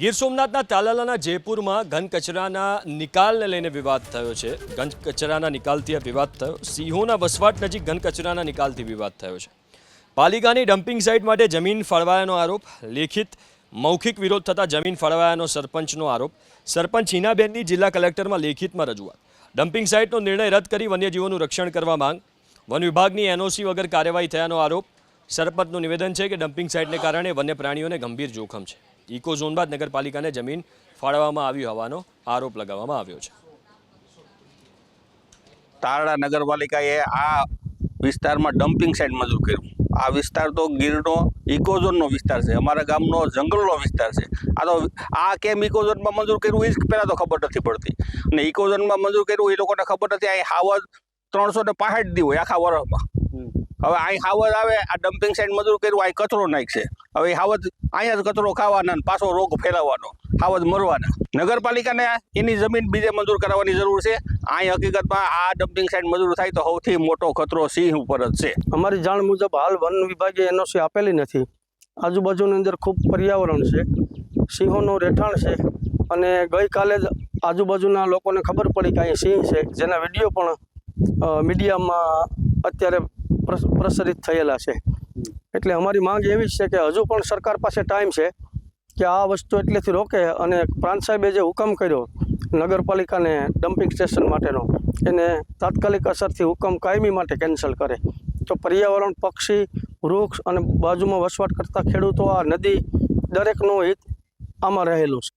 ગીર સોમનાથના તાલાલાના જયપુરમાં ઘન કચરાના નિકાલને લઈને વિવાદ થયો છે। ઘન કચરાના નિકાલથી આ વિવાદ થયો। સિંહોના વસવાટ નજીક ઘન કચરાના નિકાલથી વિવાદ થયો છે। પાલિકાની ડમ્પિંગ સાઇટ માટે જમીન ફાળવાયાનો આરોપ, લેખિત મૌખિક વિરોધ થતા જમીન ફાળવાયાનો સરપંચનો આરોપ। સરપંચ હિનાબેનની જિલ્લા કલેક્ટરમાં લેખિતમાં રજૂઆત। ડમ્પિંગ સાઇટનો નિર્ણય રદ કરી વન્યજીવોનું રક્ષણ કરવા માંગ। વન વિભાગની એનઓસી વગર કાર્યવાહી થયાનો આરોપ। સરપંચનું નિવેદન છે કે ડમ્પિંગ સાઇટને કારણે વન્ય પ્રાણીઓને ગંભીર જોખમ છે। ઇકો ઝોન બાદ નગરપાલિકાને જમીન ફાળવવામાં આવી હોવાનો આરોપ લગાવવામાં આવ્યો છે। તારડા નગરપાલિકાએ આ વિસ્તારમાં ડમ્પિંગ સાઇટ મંજૂર કર્યું। આ વિસ્તાર તો ગીરનો ઇકોઝોનનો વિસ્તાર છે, અમારા ગામનો જંગલનો વિસ્તાર છે। આ કેમ ઇકોઝોનમાં મંજૂર કર્યું એ જ પહેલાં તો ખબર નથી પડતી, અને ઇકોઝોનમાં મંજૂર કર્યું એ લોકોને ખબર નથી। અહીં હાવજ 365 દી હોય આખા વર્ષમાં। હવે અહીં હાવજ આવે, આ ડમ્પિંગ સાઇટ મંજૂર કર્યું, અહીં કચરો નાખશે। હવે હાવજ અહીંયા જ કચરો ખાવાના ને પાછો રોગ ફેલાવવાનો, હાવજ મરવાના। નગરપાલિકાને એની જમીન બીજે મંજૂર કરાવવાની જરૂર છે। અહીં હકીકતમાં આ ડમ્પિંગ સાઇટ મંજૂર થાય તો સૌથી મોટો ખતરો સિંહ ઉપર જ છે। અમારી જાણ મુજબ હાલ વન વિભાગે એનઓસી આપેલી નથી। આજુબાજુની અંદર ખૂબ પર્યાવરણ છે, સિંહોનું રહેઠાણ છે, અને ગઈકાલે જ આજુબાજુના લોકોને ખબર પડી કે અહીં સિંહ છે, જેના વિડીયો પણ મીડિયામાં અત્યારે પ્રસારિત થયેલા છે। એટલે અમારી માંગ એવી છે કે હજુ પણ સરકાર પાસે ટાઈમ છે કે આ વસ્તુ એટલેથી રોકે, અને પ્રાંત સાહેબે જે હુકમ કર્યો નગરપાલિકાને ડમ્પિંગ સ્ટેશન માટેનો, એને તાત્કાલિક અસરથી હુકમ કાયમી માટે કેન્સલ કરે તો પર્યાવરણ, પક્ષી, વૃક્ષ અને બાજુમાં વસવાટ કરતા ખેડૂતો, આ નદી, દરેકનું હિત આમાં રહેલું છે।